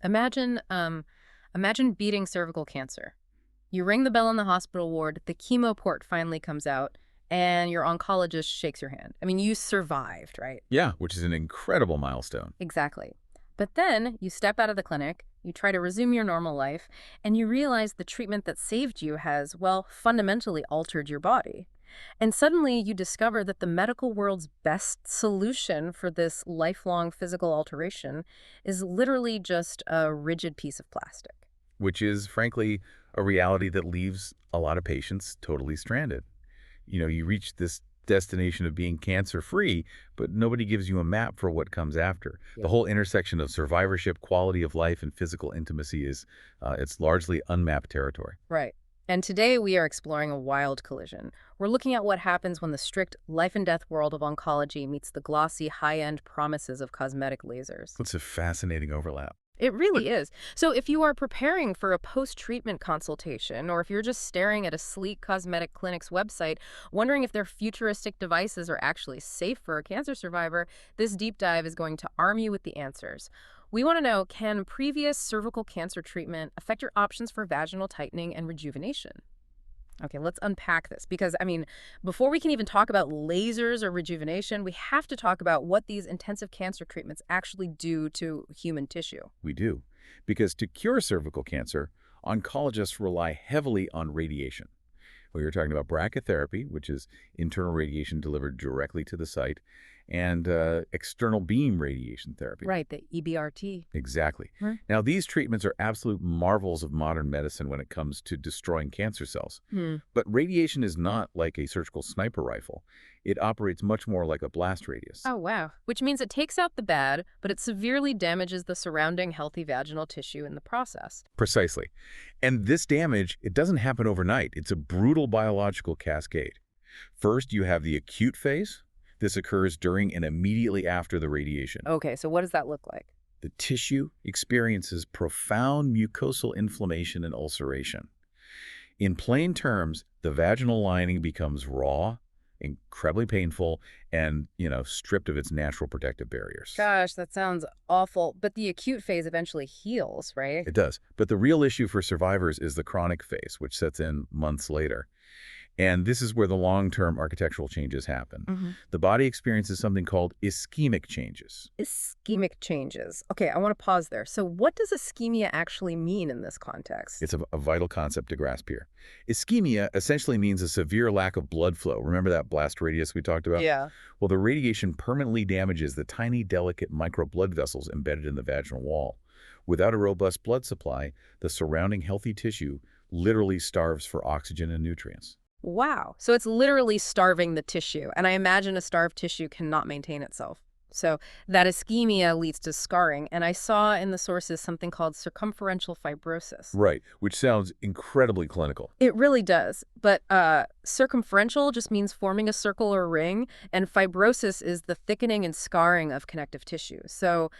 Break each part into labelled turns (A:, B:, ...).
A: Imagine beating cervical cancer. You ring the bell in the hospital ward, the chemo port finally comes out, and your oncologist shakes your hand. I mean, you survived, right?
B: Yeah, which is an incredible milestone.
A: Exactly. But then you step out of the clinic, you try to resume your normal life, and you realize the treatment that saved you has, well, fundamentally altered your body. And suddenly you discover that the medical world's best solution for this lifelong physical alteration is literally just a rigid piece of plastic.
B: Which is, frankly, a reality that leaves a lot of patients totally stranded. You reach this destination of being cancer-free, but nobody gives you a map for what comes after. The
A: Yep.
B: whole intersection of survivorship, quality of life, and physical intimacy it's largely unmapped territory.
A: Right. And today we are exploring a wild collision. We're looking at what happens when the strict life and death world of oncology meets the glossy high-end promises of cosmetic lasers.
B: It's a fascinating overlap.
A: It really is. So if you are preparing for a post-treatment consultation, or if you're just staring at a sleek cosmetic clinic's website, wondering if their futuristic devices are actually safe for a cancer survivor, this deep dive is going to arm you with the answers. We want to know, can previous cervical cancer treatment affect your options for vaginal tightening and rejuvenation? Okay, let's unpack this because, before we can even talk about lasers or rejuvenation, we have to talk about what these intensive cancer treatments actually do to human tissue.
B: We do. Because to cure cervical cancer, oncologists rely heavily on radiation. We were talking about brachytherapy, which is internal radiation delivered directly to the site, and external beam radiation therapy.
A: Right, the EBRT.
B: Exactly.
A: Right.
B: Now, these treatments are absolute marvels of modern medicine when it comes to destroying cancer cells.
A: Hmm.
B: But radiation is not like a surgical sniper rifle. It operates much more like a blast radius.
A: Oh, wow. Which means it takes out the bad, but it severely damages the surrounding healthy vaginal tissue in the process.
B: Precisely. And this damage, it doesn't happen overnight. It's a brutal biological cascade. First, you have the acute phase. This occurs during and immediately after the radiation.
A: Okay, so what does that look like?
B: The tissue experiences profound mucosal inflammation and ulceration. In plain terms, the vaginal lining becomes raw, incredibly painful, and, stripped of its natural protective barriers.
A: Gosh, that sounds awful. But the acute phase eventually heals, right?
B: It does. But the real issue for survivors is the chronic phase, which sets in months later. And this is where the long-term architectural changes happen.
A: Mm-hmm.
B: The body experiences something called ischemic changes.
A: Ischemic changes. Okay, I want to pause there. So what does ischemia actually mean in this context?
B: It's a vital concept to grasp here. Ischemia essentially means a severe lack of blood flow. Remember that blast radius we talked about?
A: Yeah.
B: Well, the radiation permanently damages the tiny, delicate micro blood vessels embedded in the vaginal wall. Without a robust blood supply, the surrounding healthy tissue literally starves for oxygen and nutrients.
A: Wow. So it's literally starving the tissue. And I imagine a starved tissue cannot maintain itself. So that ischemia leads to scarring. And I saw in the sources something called circumferential fibrosis.
B: Right, which sounds incredibly clinical.
A: It really does. But circumferential just means forming a circle or ring. And fibrosis is the thickening and scarring of connective tissue. So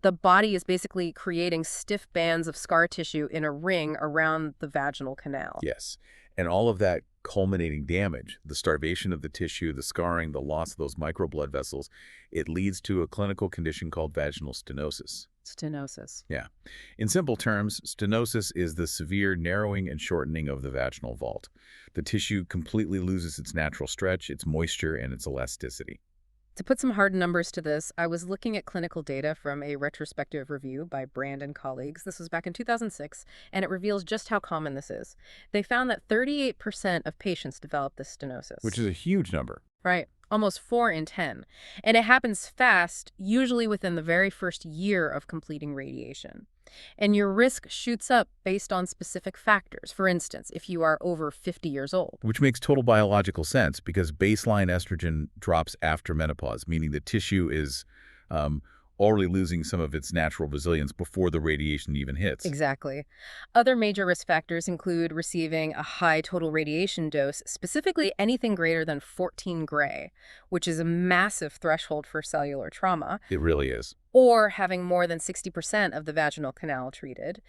A: the body is basically creating stiff bands of scar tissue in a ring around the vaginal canal.
B: Yes, and all of that culminating damage, the starvation of the tissue, the scarring, the loss of those micro blood vessels, it leads to a clinical condition called vaginal stenosis.
A: Stenosis.
B: Yeah. In simple terms, stenosis is the severe narrowing and shortening of the vaginal vault. The tissue completely loses its natural stretch, its moisture, and its elasticity.
A: To put some hard numbers to this, I was looking at clinical data from a retrospective review by Brand and colleagues. This was back in 2006, and it reveals just how common this is. They found that 38% of patients develop this stenosis.
B: Which is a huge number.
A: Right. Almost 4 in 10. And it happens fast, usually within the very first year of completing radiation. And your risk shoots up based on specific factors. For instance, if you are over 50 years old.
B: Which makes total biological sense because baseline estrogen drops after menopause, meaning the tissue is already losing some of its natural resilience before the radiation even hits.
A: Exactly. Other major risk factors include receiving a high total radiation dose, specifically anything greater than 14 gray, which is a massive threshold for cellular trauma,
B: It really is.
A: or having more than 60% of the vaginal canal treated.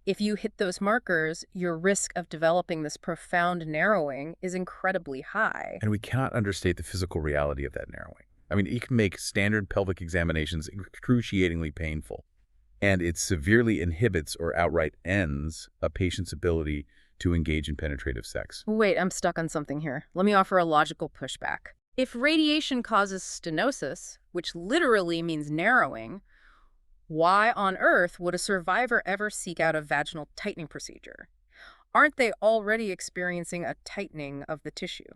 A: If you hit those markers, your risk of developing this profound narrowing is incredibly high.
B: And we cannot understate the physical reality of that narrowing. I mean, it can make standard pelvic examinations excruciatingly painful. and it severely inhibits or outright ends a patient's ability to engage in penetrative sex.
A: Wait, I'm stuck on something here. Let me offer a logical pushback. If radiation causes stenosis, which literally means narrowing, why on earth would a survivor ever seek out a vaginal tightening procedure? Aren't they already experiencing a tightening of the tissue?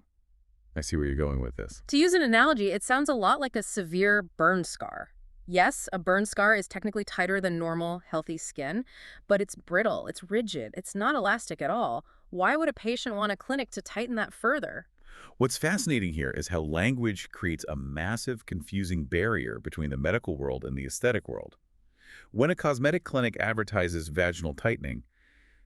B: I see where you're going with this.
A: To use an analogy, it sounds a lot like a severe burn scar. Yes, a burn scar is technically tighter than normal, healthy skin, but it's brittle, it's rigid, it's not elastic at all. Why would a patient want a clinic to tighten that further?
B: What's fascinating here is how language creates a massive, confusing barrier between the medical world and the aesthetic world. When a cosmetic clinic advertises vaginal tightening,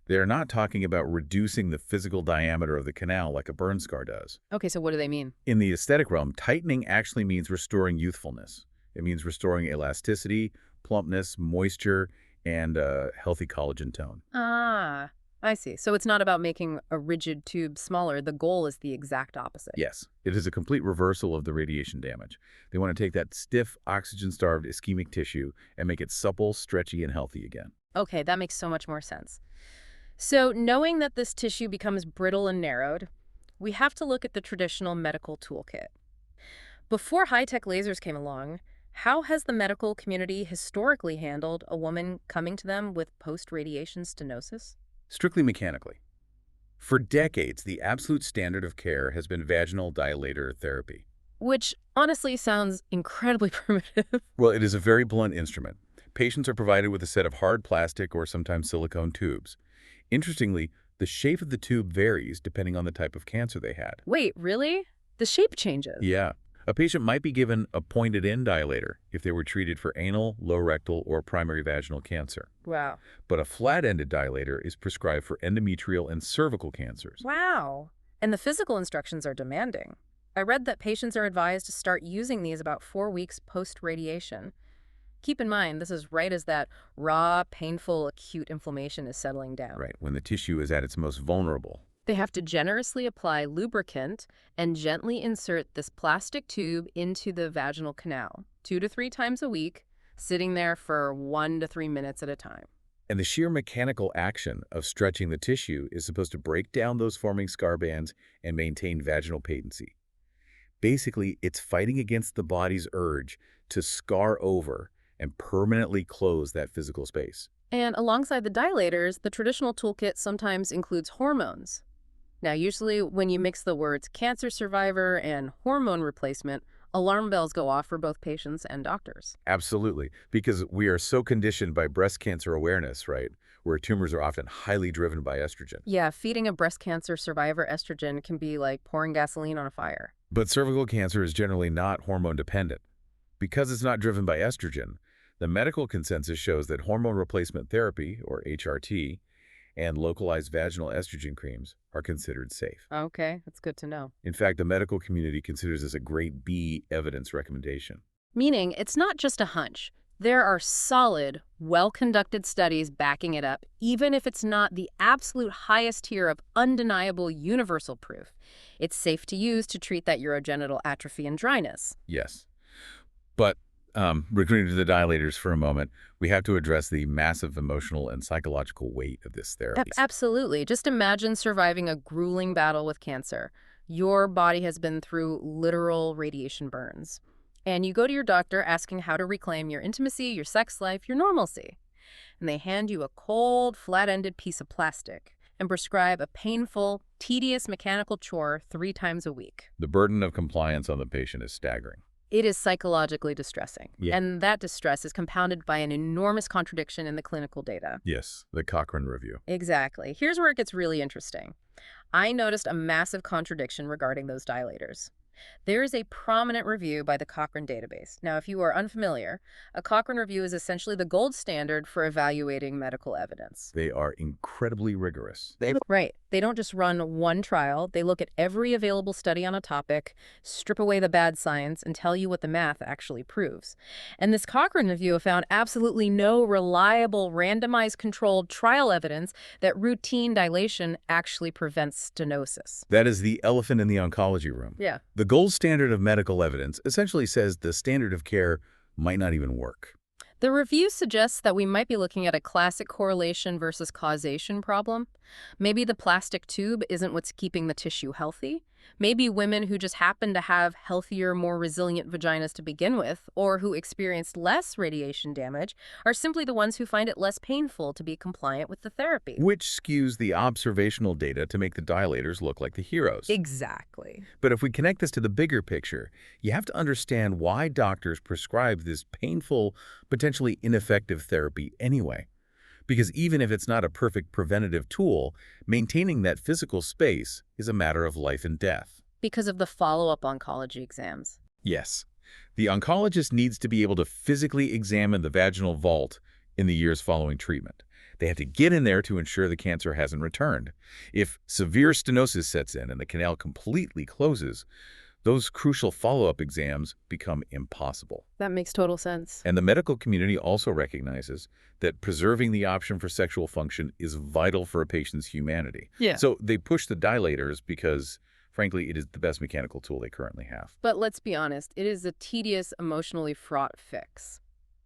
B: they're not talking about reducing the physical diameter of the canal like a burn scar does.
A: Okay, so what do they mean?
B: In the aesthetic realm, tightening actually means restoring youthfulness. It means restoring elasticity, plumpness, moisture, and a healthy collagen tone.
A: Ah, I see. So it's not about making a rigid tube smaller. The goal is the exact opposite.
B: Yes, it is a complete reversal of the radiation damage. They want to take that stiff, oxygen-starved ischemic tissue and make it supple, stretchy, and healthy again.
A: Okay, that makes so much more sense. So knowing that this tissue becomes brittle and narrowed, we have to look at the traditional medical toolkit. Before high-tech lasers came along, how has the medical community historically handled a woman coming to them with post-radiation stenosis?
B: Strictly mechanically. For decades, the absolute standard of care has been vaginal dilator therapy.
A: Which honestly sounds incredibly primitive.
B: Well, it is a very blunt instrument. Patients are provided with a set of hard plastic or sometimes silicone tubes. Interestingly, the shape of the tube varies depending on the type of cancer they had.
A: Wait, really? The shape changes?
B: Yeah. A patient might be given a pointed-end dilator if they were treated for anal, low rectal, or primary vaginal cancer.
A: Wow.
B: But a flat-ended dilator is prescribed for endometrial and cervical cancers.
A: Wow. And the physical instructions are demanding. I read that patients are advised to start using these about 4 weeks post-radiation. Keep in mind, this is right as that raw, painful, acute inflammation is settling down.
B: Right, when the tissue is at its most vulnerable.
A: They have to generously apply lubricant and gently insert this plastic tube into the vaginal canal 2 to 3 times a week, sitting there for 1 to 3 minutes at a time.
B: And the sheer mechanical action of stretching the tissue is supposed to break down those forming scar bands and maintain vaginal patency. Basically, it's fighting against the body's urge to scar over and permanently close that physical space.
A: And alongside the dilators, the traditional toolkit sometimes includes hormones. Now, usually when you mix the words cancer survivor and hormone replacement, alarm bells go off for both patients and doctors.
B: Absolutely, because we are so conditioned by breast cancer awareness, right, where tumors are often highly driven by estrogen.
A: Yeah, feeding a breast cancer survivor estrogen can be like pouring gasoline on a fire.
B: But cervical cancer is generally not hormone dependent. Because it's not driven by estrogen, the medical consensus shows that hormone replacement therapy, or HRT, and localized vaginal estrogen creams are considered safe.
A: Okay, that's good to know.
B: In fact, the medical community considers this a grade B evidence recommendation.
A: Meaning, it's not just a hunch. There are solid, well-conducted studies backing it up, even if it's not the absolute highest tier of undeniable universal proof. It's safe to use to treat that urogenital atrophy and dryness.
B: Yes. But returning to the dilators for a moment, we have to address the massive emotional and psychological weight of this therapy.
A: Absolutely. Just imagine surviving a grueling battle with cancer. Your body has been through literal radiation burns. And you go to your doctor asking how to reclaim your intimacy, your sex life, your normalcy. And they hand you a cold, flat-ended piece of plastic and prescribe a painful, tedious mechanical chore 3 times a week.
B: The burden of compliance on the patient is staggering.
A: It is psychologically distressing.
B: Yeah.
A: And that distress is compounded by an enormous contradiction in the clinical data.
B: Yes, the Cochrane Review.
A: Exactly. Here's where it gets really interesting. I noticed a massive contradiction regarding those dilators. There is a prominent review by the Cochrane database. Now, if you are unfamiliar, a Cochrane review is essentially the gold standard for evaluating medical evidence.
B: They are incredibly rigorous.
A: Right. They don't just run one trial. They look at every available study on a topic, strip away the bad science, and tell you what the math actually proves. And this Cochrane review found absolutely no reliable, randomized, controlled trial evidence that routine dilation actually prevents stenosis.
B: That is the elephant in the oncology room.
A: Yeah.
B: The gold standard of medical evidence essentially says the standard of care might not even work.
A: The review suggests that we might be looking at a classic correlation versus causation problem. Maybe the plastic tube isn't what's keeping the tissue healthy. Maybe women who just happen to have healthier, more resilient vaginas to begin with, or who experienced less radiation damage, are simply the ones who find it less painful to be compliant with the therapy.
B: Which skews the observational data to make the dilators look like the heroes.
A: Exactly.
B: But if we connect this to the bigger picture, you have to understand why doctors prescribe this painful, potentially ineffective therapy anyway. Because even if it's not a perfect preventative tool, maintaining that physical space is a matter of life and death.
A: Because of the follow-up oncology exams.
B: Yes, the oncologist needs to be able to physically examine the vaginal vault in the years following treatment. They have to get in there to ensure the cancer hasn't returned. If severe stenosis sets in and the canal completely closes, those crucial follow-up exams become impossible.
A: That makes total sense.
B: And the medical community also recognizes that preserving the option for sexual function is vital for a patient's humanity.
A: Yeah.
B: So they push the dilators because, frankly, it is the best mechanical tool they currently have.
A: But let's be honest, it is a tedious, emotionally fraught fix.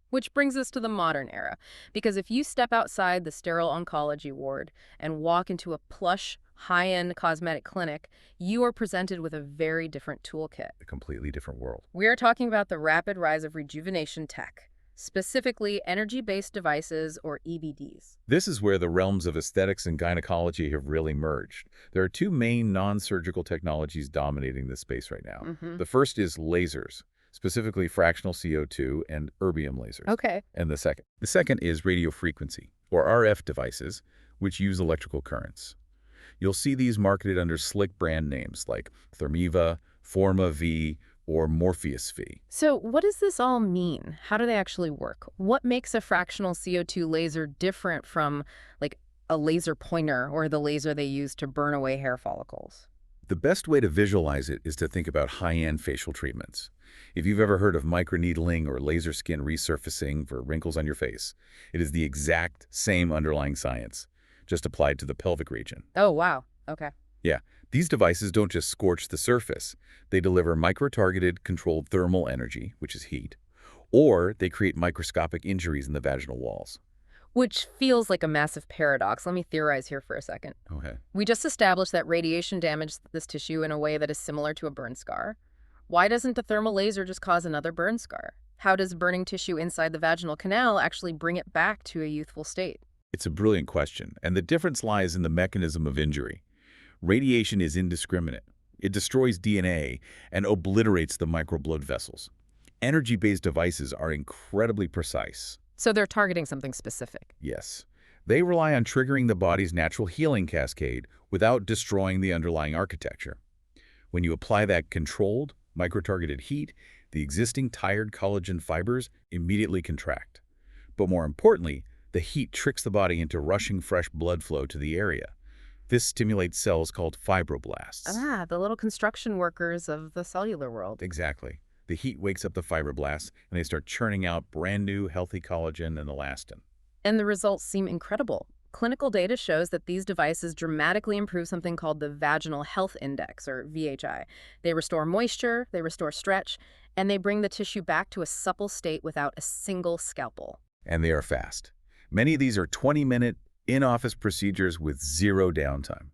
A: Which brings us to the modern era, because if you step outside the sterile oncology ward and walk into a plush, high-end cosmetic clinic, you are presented with a very different toolkit.
B: A completely different world.
A: We are talking about the rapid rise of rejuvenation tech, specifically energy-based devices or EBDs.
B: This is where the realms of aesthetics and gynecology have really merged. There are two main non-surgical technologies dominating this space right now. The first is lasers, specifically fractional CO2 and erbium lasers.
A: Okay.
B: And the second is radiofrequency, or RF devices, which use electrical currents. You'll see these marketed under slick brand names like Thermiva, Forma V, or Morpheus V.
A: So what does this all mean? How do they actually work? What makes a fractional CO2 laser different from, like, a laser pointer or the laser they use to burn away hair follicles?
B: The best way to visualize it is to think about high-end facial treatments. If you've ever heard of microneedling or laser skin resurfacing for wrinkles on your face, it is the exact same underlying science, just applied to the pelvic region.
A: Oh, wow. Okay.
B: Yeah, these devices don't just scorch the surface. They deliver micro-targeted controlled thermal energy, which is heat, or they create microscopic injuries in the vaginal walls.
A: Which feels like a massive paradox. Let me theorize here for a second.
B: Okay.
A: We just established that radiation damaged this tissue in a way that is similar to a burn scar. Why doesn't the thermal laser just cause another burn scar? How does burning tissue inside the vaginal canal actually bring it back to a youthful state?
B: It's a brilliant question, and the difference lies in the mechanism of injury. Radiation is indiscriminate. It destroys DNA and obliterates the microblood vessels. Energy-based devices are incredibly precise.
A: So they're targeting something specific.
B: Yes. They rely on triggering the body's natural healing cascade without destroying the underlying architecture. When you apply that controlled, micro-targeted heat, the existing tired collagen fibers immediately contract. But more importantly, the heat tricks the body into rushing fresh blood flow to the area. This stimulates cells called fibroblasts.
A: Ah, the little construction workers of the cellular world.
B: Exactly. The heat wakes up the fibroblasts, and they start churning out brand new, healthy collagen and elastin.
A: And the results seem incredible. Clinical data shows that these devices dramatically improve something called the Vaginal Health Index, or VHI. They restore moisture, they restore stretch, and they bring the tissue back to a supple state without a single scalpel.
B: And they are fast. Many of these are 20-minute, in-office procedures with zero downtime.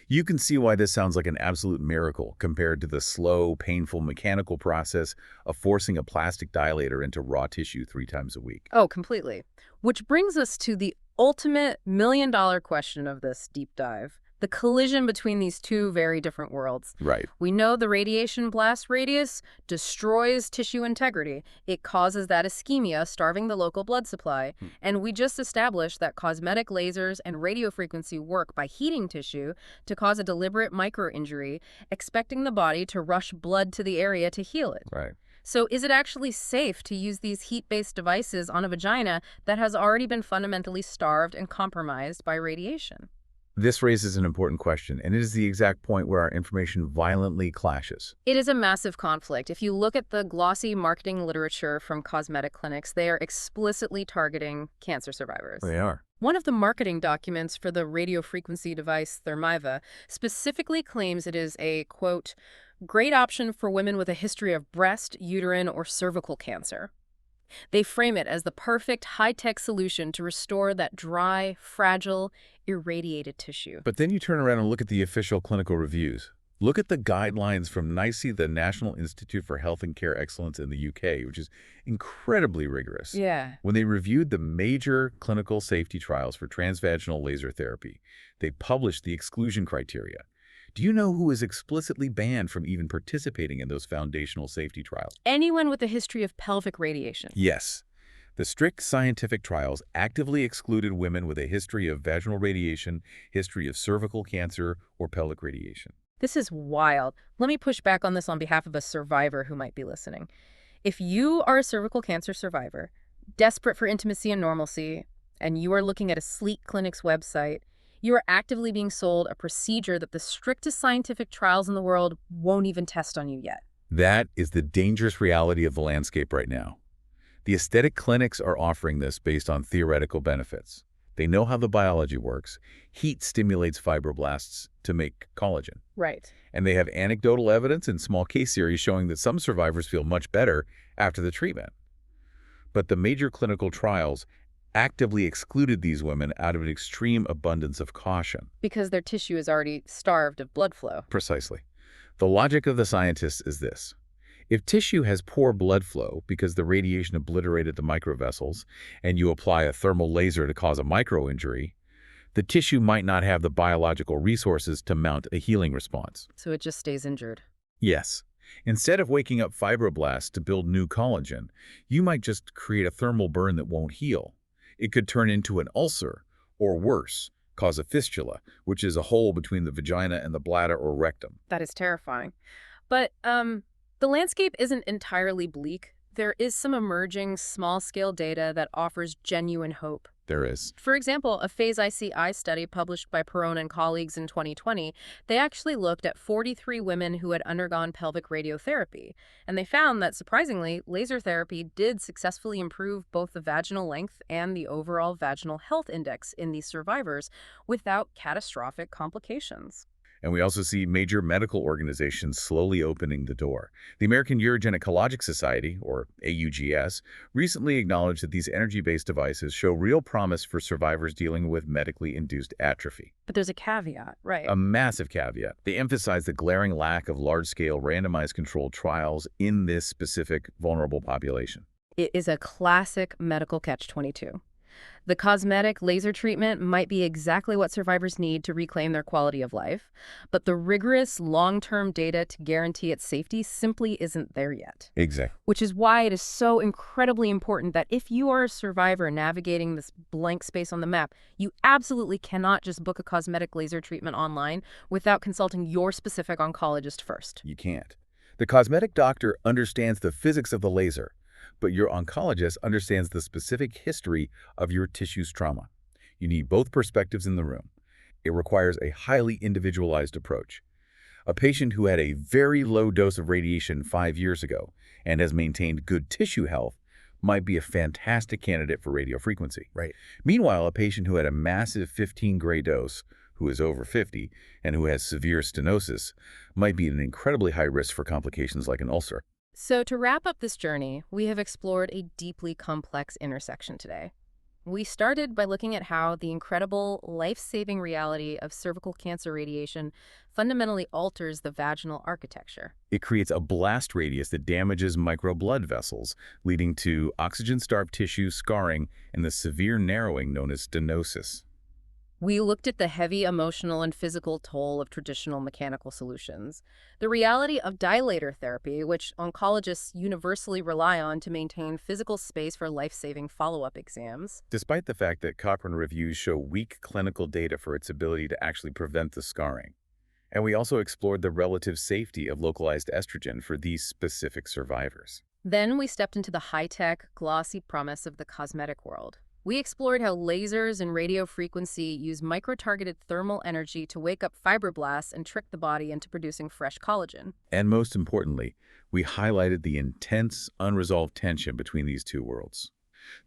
B: You can see why this sounds like an absolute miracle compared to the slow, painful mechanical process of forcing a plastic dilator into raw tissue 3 times a week.
A: Oh, completely. Which brings us to the ultimate million-dollar question of this deep dive, the collision between these two very different worlds.
B: Right.
A: We know the radiation blast radius destroys tissue integrity. It causes that ischemia, starving the local blood supply. And we just established that cosmetic lasers and radiofrequency work by heating tissue to cause a deliberate microinjury, expecting the body to rush blood to the area to heal it.
B: Right.
A: So is it actually safe to use these heat-based devices on a vagina that has already been fundamentally starved and compromised by radiation?
B: This raises an important question, and it is the exact point where our information violently clashes.
A: It is a massive conflict. If you look at the glossy marketing literature from cosmetic clinics, they are explicitly targeting cancer survivors.
B: They are.
A: One of the marketing documents for the radiofrequency device Thermiva specifically claims it is a, quote, great option for women with a history of breast, uterine, or cervical cancer. They frame it as the perfect high-tech solution to restore that dry, fragile, irradiated tissue.
B: But then you turn around and look at the official clinical reviews. Look at the guidelines from NICE, the National Institute for Health and Care Excellence in the UK, which is incredibly rigorous.
A: Yeah.
B: When they reviewed the major clinical safety trials for transvaginal laser therapy, they published the exclusion criteria. Do you know who is explicitly banned from even participating in those foundational safety trials?
A: Anyone with a history of pelvic radiation.
B: Yes. The strict scientific trials actively excluded women with a history of vaginal radiation, history of cervical cancer, or pelvic radiation.
A: This is wild. Let me push back on this on behalf of a survivor who might be listening. If you are a cervical cancer survivor, desperate for intimacy and normalcy, and you are looking at a sleek clinic's website, you are actively being sold a procedure that the strictest scientific trials in the world won't even test on you yet.
B: That is the dangerous reality of the landscape right now. The aesthetic clinics are offering this based on theoretical benefits. They know how the biology works. Heat stimulates fibroblasts to make collagen.
A: Right.
B: And they have anecdotal evidence and small case series showing that some survivors feel much better after the treatment. But the major clinical trials actively excluded these women out of an extreme abundance of caution.
A: Because their tissue is already starved of blood flow.
B: Precisely. The logic of the scientists is this. If tissue has poor blood flow because the radiation obliterated the microvessels and you apply a thermal laser to cause a microinjury, the tissue might not have the biological resources to mount a healing response.
A: So it just stays injured.
B: Yes. Instead of waking up fibroblasts to build new collagen, you might just create a thermal burn that won't heal. It could turn into an ulcer, or worse, cause a fistula, which is a hole between the vagina and the bladder or rectum.
A: That is terrifying. But the landscape isn't entirely bleak. There is some emerging small-scale data that offers genuine hope.
B: There is.
A: For example, a phase ICI study published by Perron and colleagues in 2020, they actually looked at 43 women who had undergone pelvic radiotherapy, and they found that, surprisingly, laser therapy did successfully improve both the vaginal length and the overall vaginal health index in these survivors without catastrophic complications.
B: And we also see major medical organizations slowly opening the door. The American Urogynecologic Society, or AUGS, recently acknowledged that these energy-based devices show real promise for survivors dealing with medically induced atrophy.
A: But there's a caveat, right?
B: A massive caveat. They emphasize the glaring lack of large-scale randomized controlled trials in this specific vulnerable population.
A: It is a classic medical catch-22. The cosmetic laser treatment might be exactly what survivors need to reclaim their quality of life, but the rigorous long-term data to guarantee its safety simply isn't there yet.
B: Exactly.
A: Which is why it is so incredibly important that if you are a survivor navigating this blank space on the map, you absolutely cannot just book a cosmetic laser treatment online without consulting your specific oncologist first.
B: You can't. The cosmetic doctor understands the physics of the laser, but your oncologist understands the specific history of your tissue's trauma. You need both perspectives in the room. It requires a highly individualized approach. A patient who had a very low dose of radiation 5 years ago and has maintained good tissue health might be a fantastic candidate for radiofrequency.
C: Right.
B: Meanwhile, a patient who had a massive 15-gray dose, who is over 50, and who has severe stenosis might be at an incredibly high risk for complications like an ulcer.
A: So to wrap up this journey, we have explored a deeply complex intersection today. We started by looking at how the incredible, life-saving reality of cervical cancer radiation fundamentally alters the vaginal architecture.
B: It creates a blast radius that damages microblood vessels, leading to oxygen-starved tissue scarring and the severe narrowing known as stenosis.
A: We looked at the heavy emotional and physical toll of traditional mechanical solutions, the reality of dilator therapy, which oncologists universally rely on to maintain physical space for life-saving follow-up exams.
B: Despite the fact that Cochrane reviews show weak clinical data for its ability to actually prevent the scarring. And we also explored the relative safety of localized estrogen for these specific survivors.
A: Then we stepped into the high-tech, glossy promise of the cosmetic world. We explored how lasers and radiofrequency use micro-targeted thermal energy to wake up fibroblasts and trick the body into producing fresh collagen.
B: And most importantly, we highlighted the intense, unresolved tension between these two worlds.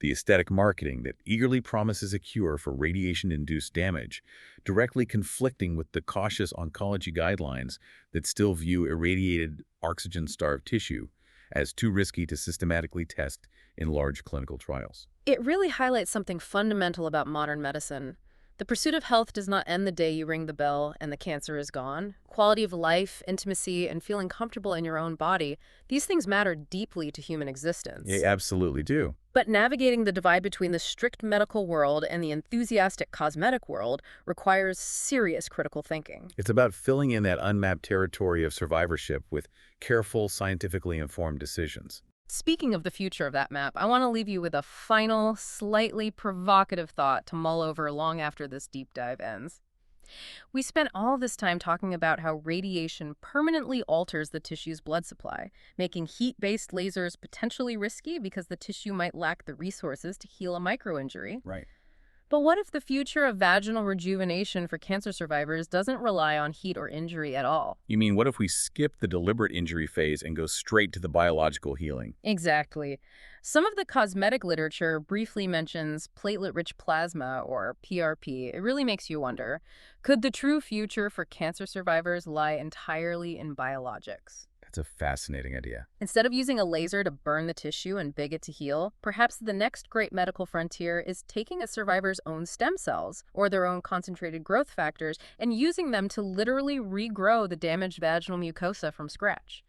B: The aesthetic marketing that eagerly promises a cure for radiation-induced damage, directly conflicting with the cautious oncology guidelines that still view irradiated, oxygen-starved tissue as too risky to systematically test in large clinical trials.
A: It really highlights something fundamental about modern medicine. The pursuit of health does not end the day you ring the bell and the cancer is gone. Quality of life, intimacy, and feeling comfortable in your own body, these things matter deeply to human
B: They
A: existence.
B: absolutely do.
A: But navigating the divide between the strict medical world and the enthusiastic cosmetic world requires serious critical thinking.
B: It's about filling in that unmapped territory of survivorship with careful, scientifically informed decisions.
A: Speaking of the future of that map, I want to leave you with a final, slightly provocative thought to mull over long after this deep dive ends. We spent all this time talking about how radiation permanently alters the tissue's blood supply, making heat-based lasers potentially risky because the tissue might lack the resources to heal a microinjury.
B: Right.
A: But what if the future of vaginal rejuvenation for cancer survivors doesn't rely on heat or injury at all?
B: You mean, what if we skip the deliberate injury phase and go straight to the biological healing?
A: Exactly. Some of the cosmetic literature briefly mentions platelet-rich plasma, or PRP. It really makes you wonder, could the true future for cancer survivors lie entirely in biologics?
B: That's a fascinating idea.
A: Instead of using a laser to burn the tissue and beg it to heal, perhaps the next great medical frontier is taking a survivor's own stem cells, or their own concentrated growth factors, and using them to literally regrow the damaged vaginal mucosa from scratch.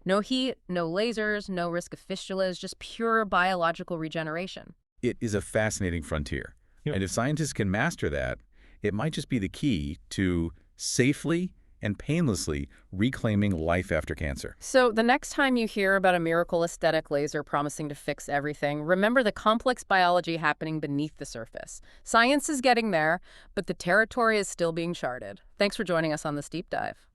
A: No heat, no lasers, no risk of fistulas, just pure biological regeneration.
B: It is a fascinating frontier.
C: Yeah.
B: And if scientists can master that, it might just be the key to safely and painlessly reclaiming life after cancer.
A: So, the next time you hear about a miracle aesthetic laser promising to fix everything, remember the complex biology happening beneath the surface. Science is getting there, but the territory is still being charted. Thanks for joining us on this deep dive.